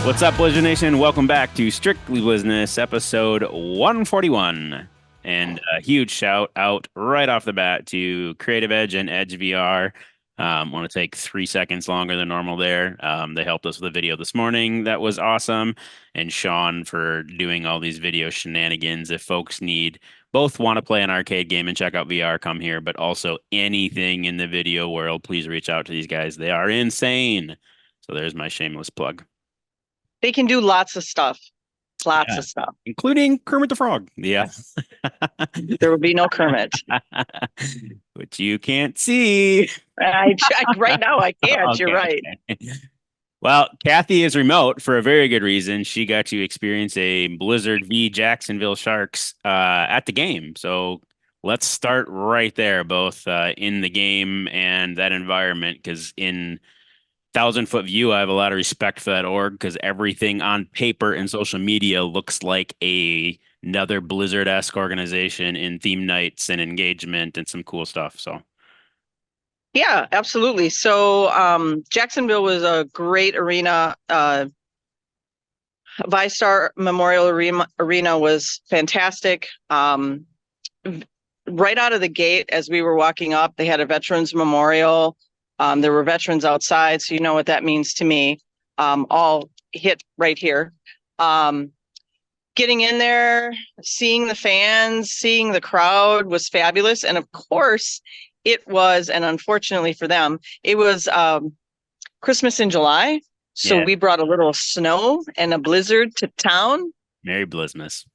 What's up, Blizzard Nation? Welcome back to Strictly Blizzness, episode 141. And a huge shout out right off the bat to Creative Edge and Edge VR. Want to take 3 seconds longer than normal there. They helped us with a video this morning. That was awesome. And Sean for doing all these video shenanigans. If folks both want to play an arcade game and check out VR, come here. But also anything in the video world, please reach out to these guys. They are insane. So there's my shameless plug. They can do lots of stuff. Lots Yeah. of stuff. Including Kermit the Frog. Yeah. There will be no Kermit. Which you can't see. Right now I can't. Okay. You're right. Well, Kathy is remote for a very good reason. She got to experience a Blizzard v Jacksonville Sharks at the game. So let's start right there, both in the game and that environment, because in 1,000-foot view, I have a lot of respect for that org because everything on paper and social media looks like another Blizzard-esque organization in theme nights and engagement and some cool stuff. So, yeah, absolutely. So Jacksonville was a great arena. ViStar Memorial Arena was fantastic. Right out of the gate, as we were walking up, they had a veterans memorial. There were veterans outside, so you know what that means to me. All hit right here. Getting in there, seeing the fans, seeing the crowd was fabulous. And of course, it was, and unfortunately for them, it was Christmas in July. So yeah. we brought a little snow and a blizzard to town. Merry Blizzness.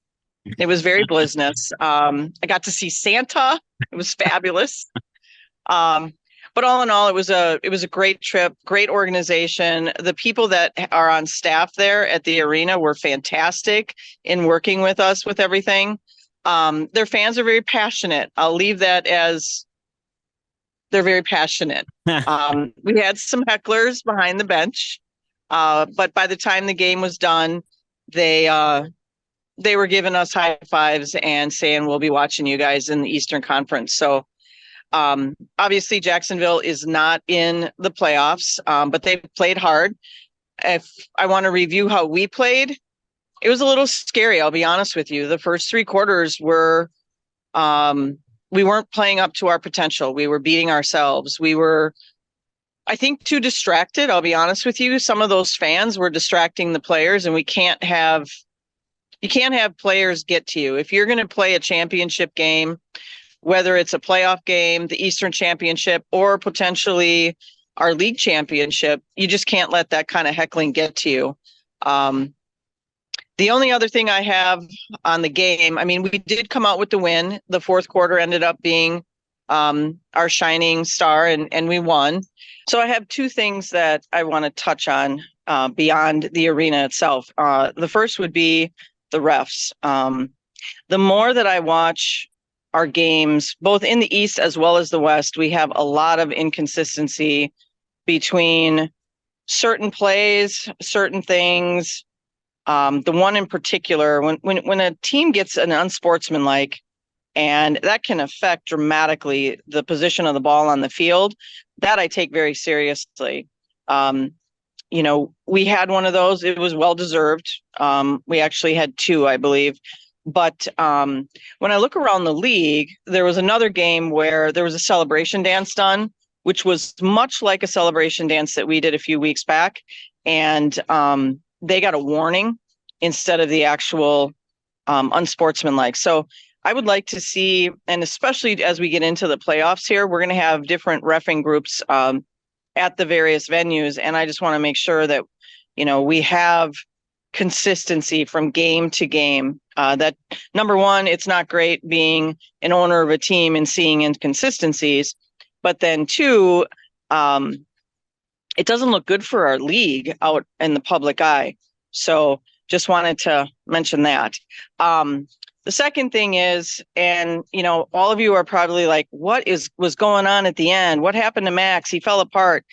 It was very Blizzness. I got to see Santa. It was fabulous. But all in all, it was a great trip, great organization. The people that are on staff there at the arena were fantastic in working with us with everything. Their fans are very passionate. I'll leave that as they're very passionate. We had some hecklers behind the bench, but by the time the game was done, they were giving us high fives and saying, "We'll be watching you guys in the Eastern Conference." So. Obviously Jacksonville is not in the playoffs, but they played hard. If I want to review how we played, it was a little scary. I'll be honest with you. The first 3 quarters were, we weren't playing up to our potential. We were beating ourselves. We were, I think, too distracted. I'll be honest with you. Some of those fans were distracting the players, and you can't have players get to you. If you're going to play a championship game, whether it's a playoff game, the Eastern Championship, or potentially our league championship, you just can't let that kind of heckling get to you. The only other thing I have on the game, I mean, we did come out with the win. The fourth quarter ended up being our shining star, and we won. So I have 2 things that I want to touch on beyond the arena itself. The first would be the refs. The more that I watch our games, both in the East as well as the West, we have a lot of inconsistency between certain plays, certain things. The one in particular, when a team gets an unsportsmanlike, and that can affect dramatically the position of the ball on the field, that I take very seriously. We had one of those. It was well-deserved. We actually had 2, I believe. But when I look around the league, there was another game where there was a celebration dance done, which was much like a celebration dance that we did a few weeks back. And they got a warning instead of the actual unsportsmanlike. So I would like to see, and especially as we get into the playoffs here, we're going to have different reffing groups at the various venues. And I just want to make sure that, we have consistency from game to game. That number one, it's not great being an owner of a team and seeing inconsistencies, but then 2, it doesn't look good for our league out in the public eye. So just wanted to mention that. The second thing is, and all of you are probably like, what was going on at the end? What happened to Max? He fell apart.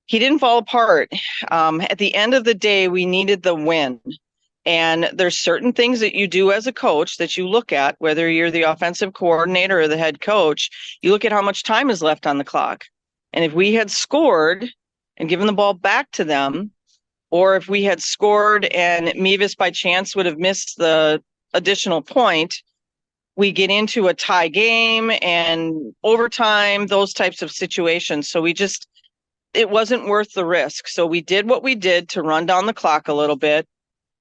He didn't fall apart. At the end of the day, we needed the win. And there's certain things that you do as a coach that you look at, whether you're the offensive coordinator or the head coach, you look at how much time is left on the clock. And if we had scored and given the ball back to them, or if we had scored and Mevis by chance would have missed the additional point, we get into a tie game and overtime, those types of situations. So it wasn't worth the risk. So we did what we did to run down the clock a little bit.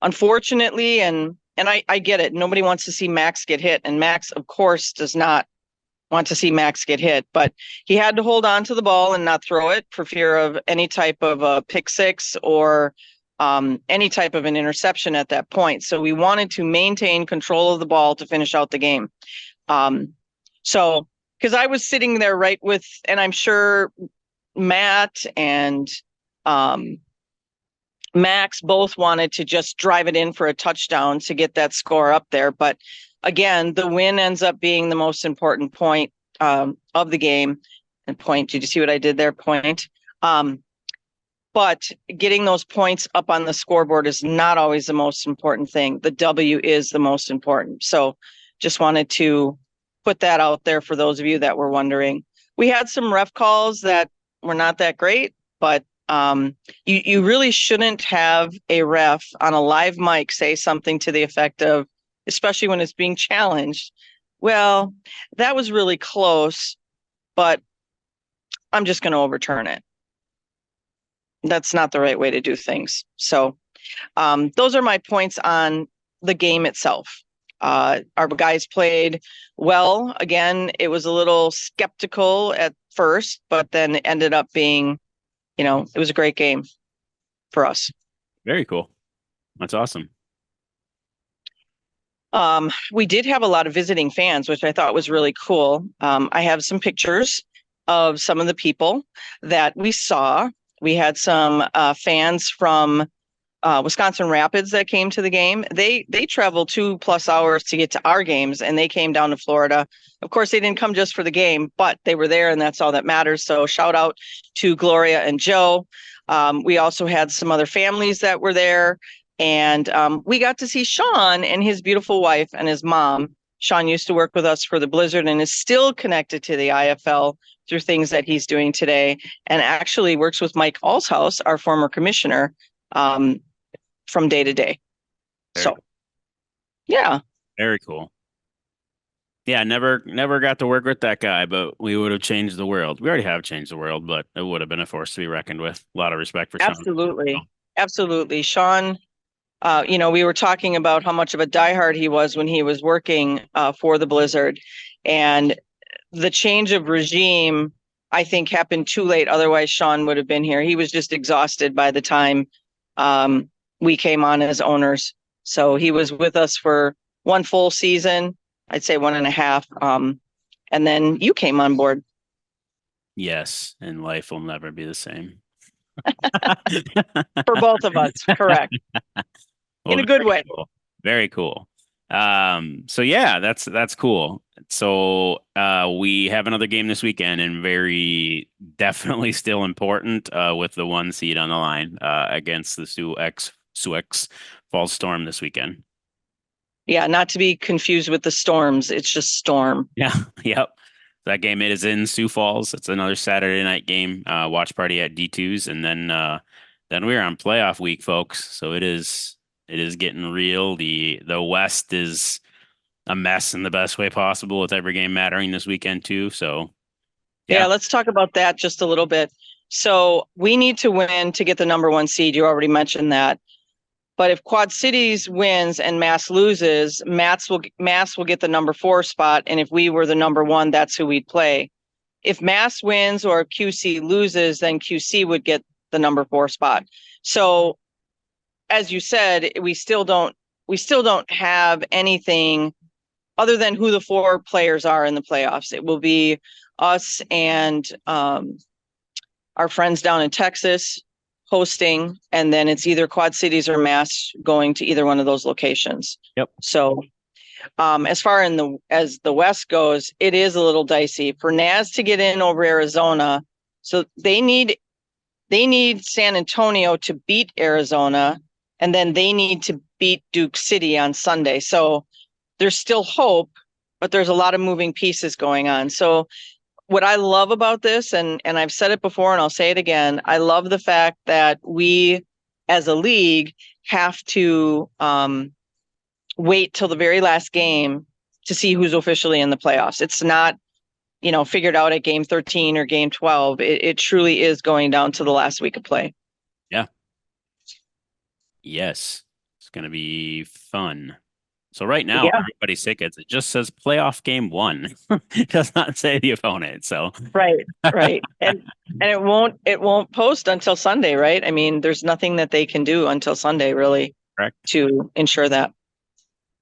Unfortunately, and I get it, nobody wants to see Max get hit, and Max, of course, does not want to see Max get hit, but he had to hold on to the ball and not throw it for fear of any type of a pick six or any type of an interception at that point. So we wanted to maintain control of the ball to finish out the game. So because I was sitting there right with, and I'm sure Matt and Max both wanted to just drive it in for a touchdown to get that score up there. But again, the win ends up being the most important point of the game. And point, did you see what I did there? Point. But getting those points up on the scoreboard is not always the most important thing. The W is the most important. So just wanted to put that out there for those of you that were wondering. We had some ref calls that were not that great, but you really shouldn't have a ref on a live mic say something to the effect of, especially when it's being challenged, well, that was really close, but I'm just going to overturn it. That's not the right way to do things. So those are my points on the game itself. Our guys played well. Again, it was a little skeptical at first, but then it ended up being, it was a great game for us. Very cool. That's awesome. We did have a lot of visiting fans, which I thought was really cool. I have some pictures of some of the people that we saw. We had some fans from Wisconsin Rapids that came to the game. They traveled 2+ hours to get to our games, and they came down to Florida. Of course, they didn't come just for the game, but they were there, and that's all that matters. So shout out to Gloria and Joe. We also had some other families that were there, and we got to see Sean and his beautiful wife and his mom. Sean used to work with us for the Blizzard and is still connected to the IFL through things that he's doing today, and actually works with Mike Allshouse, our former commissioner, from day to day. So, yeah. Very cool. Yeah, never got to work with that guy, but we would have changed the world. We already have changed the world, but it would have been a force to be reckoned with. A lot of respect for Sean. Absolutely. Sean, we were talking about how much of a diehard he was when he was working for the Blizzard, and the change of regime, I think, happened too late. Otherwise, Sean would have been here. He was just exhausted by the time we came on as owners. So he was with us for one full season, I'd say 1.5. And then you came on board. Yes, and life will never be the same. For both of us, correct. Well, in a good way. Cool. Very cool. So yeah, that's cool. So we have another game this weekend, and very definitely still important with the 1 seed on the line against the Sioux Falls Storm this weekend. Yeah, not to be confused with the Storms. It's just Storm. Yeah, yep. That game, it is in Sioux Falls. It's another Saturday night game. Watch party at D2's, and then we're on playoff week, folks. So it is getting real. The West is a mess in the best way possible, with every game mattering this weekend too. So yeah, let's talk about that just a little bit. So we need to win to get the number 1 seed. You already mentioned that. But if Quad Cities wins and Mass loses, Mass will get the number 4 spot. And if we were the number 1, that's who we'd play. If Mass wins or QC loses, then QC would get the number 4 spot. So as you said, we still don't have anything other than who the 4 players are in the playoffs. It will be us and our friends down in Texas hosting, and then it's either Quad Cities or Mass going to either one of those locations. Yep. So as far as the West goes, it is a little dicey for NAS to get in over Arizona. So they need San Antonio to beat Arizona, and then they need to beat Duke City on Sunday. So there's still hope, but there's a lot of moving pieces going on. So what I love about this, and I've said it before and I'll say it again, I love the fact that we as a league, have to wait till the very last game to see who's officially in the playoffs. It's not, figured out at game 13 or game 12. It truly is going down to the last week of play. Yeah. Yes. It's going to be fun. So right now, Yeah. everybody's tickets, it just says playoff game 1. It does not say the opponent. So Right. Right. And it won't post until Sunday, right? I mean, there's nothing that they can do until Sunday really correct. to ensure that.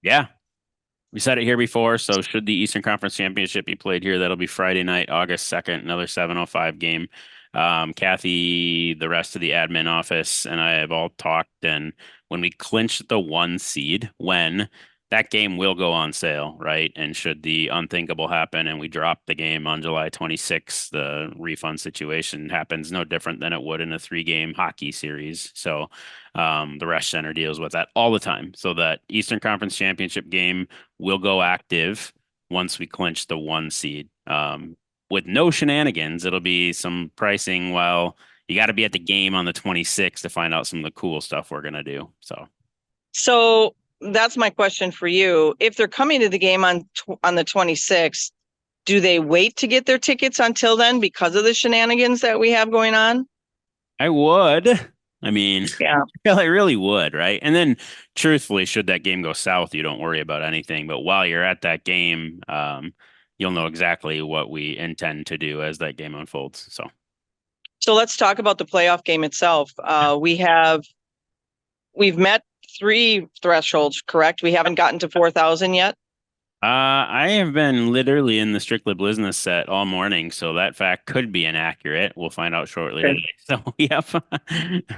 Yeah. We said it here before. So should the Eastern Conference Championship be played here, that'll be Friday night, August 2nd, another 7:05 game. Kathy, the rest of the admin office, and I have all talked. And when we clinch the 1 seed, when that game will go on sale, right? And should the unthinkable happen and we drop the game on July 26th, the refund situation happens no different than it would in a 3-game hockey series. So the Resch Center deals with that all the time. So that Eastern Conference Championship game will go active once we clinch the 1 seed. With no shenanigans, it'll be some pricing. Well, you got to be at the game on the 26th to find out some of the cool stuff we're going to do. So that's my question for you. If they're coming to the game on the 26th, do they wait to get their tickets until then because of the shenanigans that we have going on? I would. I mean, Yeah. I really would, right? And then, truthfully, should that game go south, you don't worry about anything. But while you're at that game, you'll know exactly what we intend to do as that game unfolds. So let's talk about the playoff game itself. We've met 3 thresholds, correct? We haven't gotten to 4,000 yet. I have been literally in the Strictly Blizzness set all morning, so that fact could be inaccurate. We'll find out shortly Okay. today. So, yep.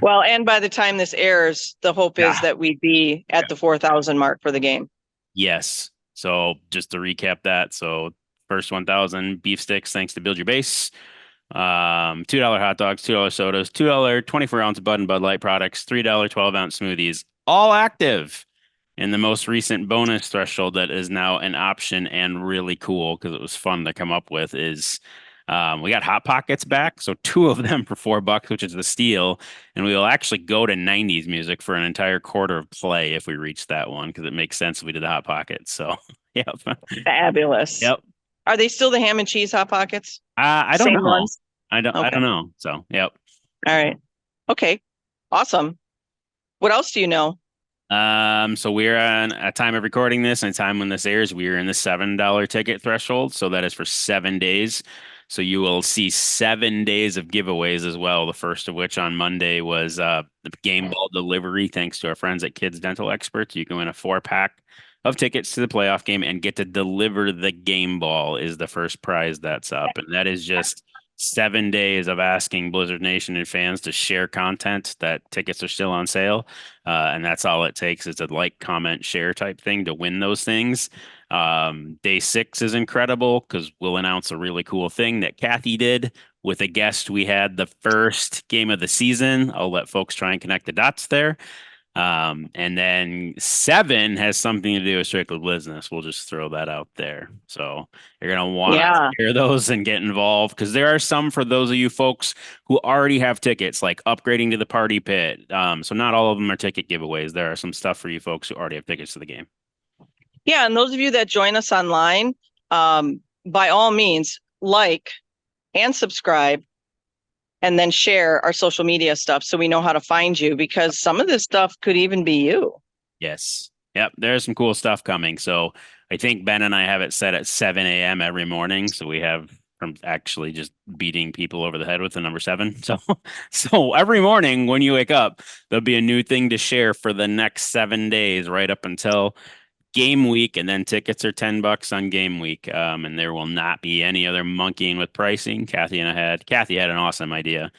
Well, and by the time this airs, the hope is Yeah. that we'd be at the 4,000 mark for the game. Yes. So just to recap that, so first 1,000 beef sticks, thanks to Build Your Base. $2 hot dogs, $2 sodas, $2 24-ounce Bud and Bud Light products, $3 12-ounce smoothies, all active. And the most recent bonus threshold that is now an option and really cool because it was fun to come up with is we got Hot Pockets back. So 2 of them for $4, which is the steal. And we will actually go to 90s music for an entire quarter of play if we reach that one because it makes sense if we did the Hot Pockets. So, yep. Fabulous. Yep. Are they still the ham and cheese Hot Pockets? I don't Same know. ones? I don't Okay. know. So, yep. All right. Okay. Awesome. What else do you know? So we're on a time of recording this and a time when this airs, we are in the $7 ticket threshold. So that is for 7 days. So you will see 7 days of giveaways as well. The first of which on Monday was the game ball delivery, thanks to our friends at Kids Dental Experts. You can win a 4-pack of tickets to the playoff game and get to deliver the game ball is the first prize that's up. And that is just 7 days of asking Blizzard Nation and fans to share content that tickets are still on sale. And that's all it takes is a like, comment, share type thing to win those things. Day 6 is incredible because we'll announce a really cool thing that Kathy did with a guest we had the first game of the season. I'll let folks try and connect the dots there. And then 7 has something to do with Strictly Blizzness. We'll just throw that out there. So you're going to want to hear those and get involved because there are some for those of you folks who already have tickets, like upgrading to the party pit. So not all of them are ticket giveaways. There are some stuff for you folks who already have tickets to the game. Yeah. And those of you that join us online, by all means, like and subscribe. And then share our social media stuff so we know how to find you because some of this stuff could even be you. Yes. Yep. There's some cool stuff coming. So I think Ben and I have it set at 7 a.m. every morning. So we have from actually just beating people over the head with the number 7. So every morning when you wake up, there'll be a new thing to share for the next 7 days, right up until game week, and then tickets are $10 on game week. And there will not be any other monkeying with pricing. Kathy had an awesome idea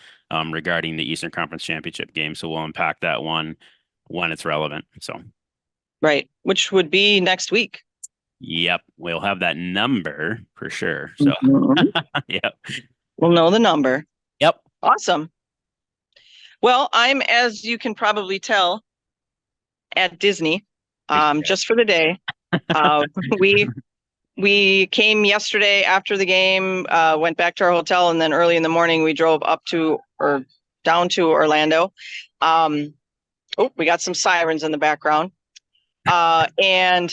regarding the Eastern Conference Championship game. So we'll unpack that one when it's relevant. So right, which would be next week. Yep, we'll have that number for sure. So yep. We'll know the number. Yep. Awesome. Well, I'm, as you can probably tell, at Disney. Just for the day. We came yesterday after the game, went back to our hotel, and then early in the morning we drove up to or down to Orlando. Oh, we got some sirens in the background. And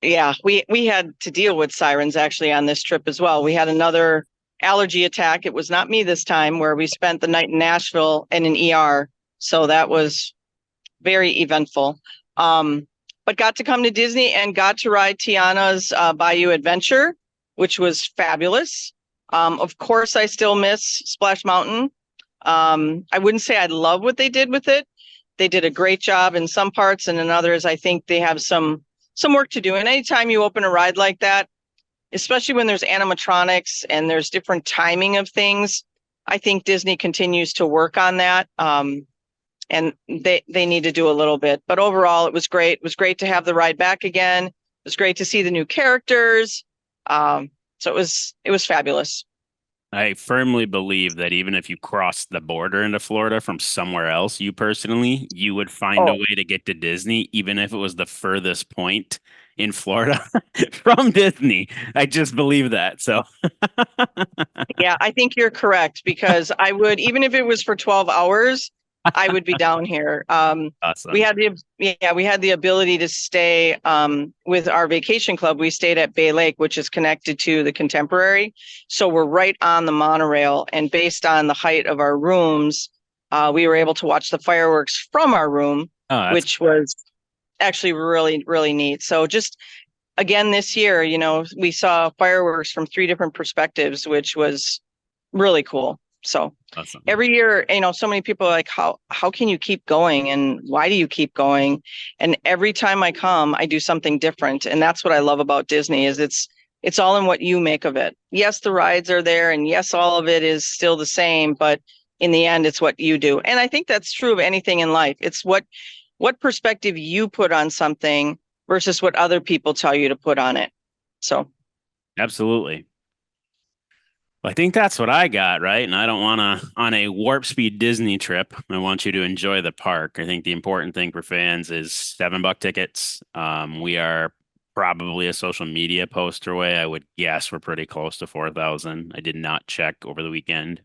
yeah, we had to deal with sirens actually on this trip as well. We had another allergy attack. It was not me this time, where we spent the night in Nashville in an ER. So that was very eventful. But got to come to Disney and got to ride Tiana's Bayou Adventure, which was fabulous. Of course, I still miss Splash Mountain. I wouldn't say I love what they did with it. They did a great job in some parts, and in others, I think they have some work to do. And anytime you open a ride like that, especially when there's animatronics and there's different timing of things, I think Disney continues to work on that. And they need to do a little bit. But overall, it was great. It was great to have the ride back again. It was great to see the new characters. So it was fabulous. I firmly believe that even if you crossed the border into Florida from somewhere else, you would find a way to get to Disney, even if it was the furthest point in Florida from Disney. I just believe that. So Yeah, I think you're correct, because I would, even if it was for 12 hours, I would be down here. awesome. We had the ability to stay with our vacation club. We stayed at Bay Lake, which is connected to the Contemporary. So we're right on the monorail, and based on the height of our rooms, we were able to watch the fireworks from our room, which was actually really, really neat. So just again, this year, we saw fireworks from 3 different perspectives, which was really cool. So awesome. Every year, so many people are like, how can you keep going, and why do you keep going? And every time I come, I do something different. And that's what I love about Disney, is it's all in what you make of it. Yes, the rides are there, and yes, all of it is still the same, but in the end, it's what you do. And I think that's true of anything in life. It's what perspective you put on something versus what other people tell you to put on it. So absolutely. I think that's what I got, right? And I don't want to, on a Warp Speed Disney trip, I want you to enjoy the park. I think the important thing for fans is $7 tickets. We are probably a social media poster away. I would guess we're pretty close to 4,000. I did not check over the weekend.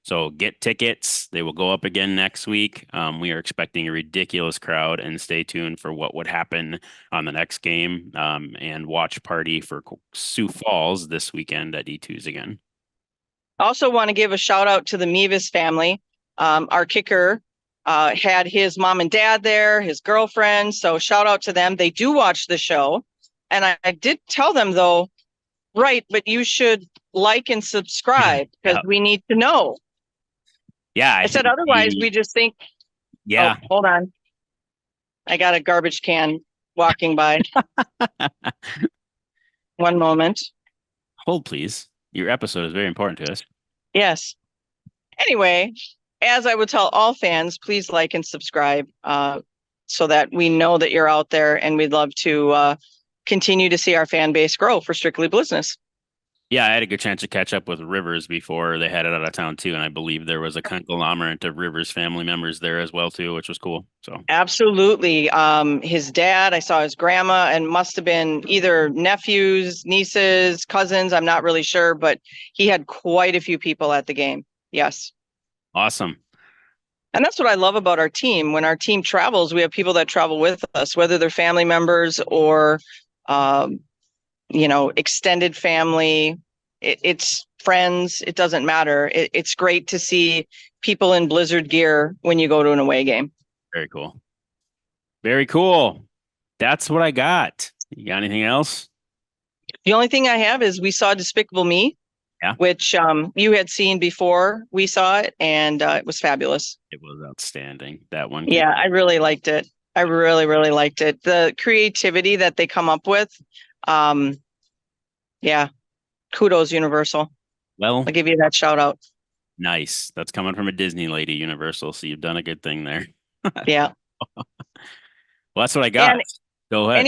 So get tickets. They will go up again next week. We are expecting a ridiculous crowd, and stay tuned for what would happen on the next game, and watch party for Sioux Falls this weekend at E2's again. Also want to give a shout out to the Mevis family. Our kicker had his mom and dad there, his girlfriend. So shout out to them. They do watch the show. And I did tell them, though, right, but you should like and subscribe, because we need to know. Yeah, I said otherwise we just think, yeah. Oh, hold on. I got a garbage can walking by. One moment. Hold, please. Your episode is very important to us. Yes. Anyway, as I would tell all fans, please like and subscribe, so that we know that you're out there, and we'd love to continue to see our fan base grow for Strictly Blizzness. Yeah, I had a good chance to catch up with Rivers before they headed out of town too, and I believe there was a conglomerate of Rivers family members there as well too, which was cool. So absolutely, his dad, I saw his grandma, and must have been either nephews, nieces, cousins. I'm not really sure, but he had quite a few people at the game. Yes. Awesome. And that's what I love about our team. When our team travels, we have people that travel with us, whether they're family members or extended family. It's friends. It doesn't matter. It's great to see people in Blizzard gear when you go to an away game. Very cool. Very cool. That's what I got. You got anything else? The only thing I have is we saw Despicable Me, which you had seen before we saw it, and it was fabulous. It was outstanding, that one. Yeah, I really liked it. I really, really liked it. The creativity that they come up with. Yeah, kudos, Universal. Well, I'll give you that shout out. Nice. That's coming from a Disney lady, Universal. So you've done a good thing there. Yeah. Well, that's what I got. And go ahead.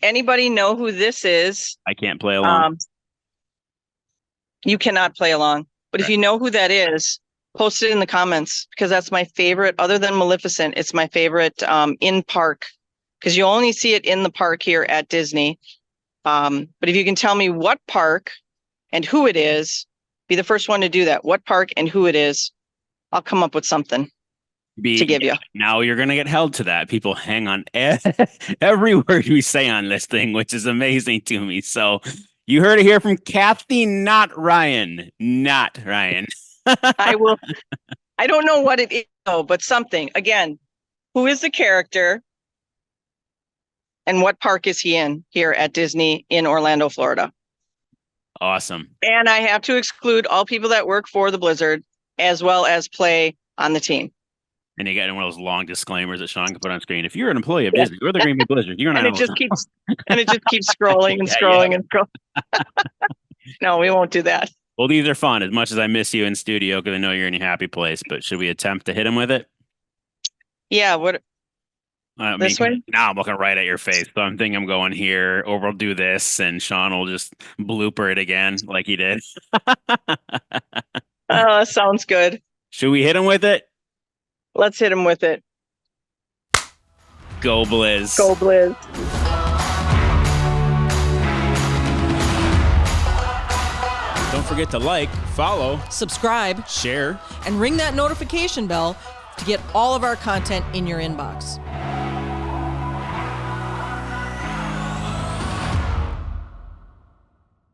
Anybody know who this is? I can't play along. You cannot play along. But if you know who that is, post it in the comments, because that's my favorite. Other than Maleficent, it's my favorite in park, because you only see it in the park here at Disney. But if you can tell me what park and who it is, be the first one to do that. What park and who it is, I'll come up with something. to give you. Now you're going to get held to that. People hang on every word we say on this thing, which is amazing to me. So you heard it here from Kathy, not Ryan. Not Ryan. I don't know what it is, though, but something. Again, who is the character and what park is he in here at Disney in Orlando, Florida? Awesome. And I have to exclude all people that work for the Blizzard as well as play on the team. And you got one of those long disclaimers that Sean can put on screen. If you're an employee of Disney or the Green Bay Blizzard, you're not. And it just keeps scrolling and scrolling and scrolling. No, we won't do that. Well, these are fun. As much as I miss you in studio because I know you're in a happy place, but should we attempt to hit him with it? Yeah. What? This way? Now I'm looking right at your face, so I'm thinking I'm going here, or we'll do this, and Sean will just blooper it again like he did. Oh, sounds good. Should we hit him with it? Let's hit him with it. Go Blizz. Go Blizz. Don't forget to like, follow, subscribe, share, and ring that notification bell to get all of our content in your inbox.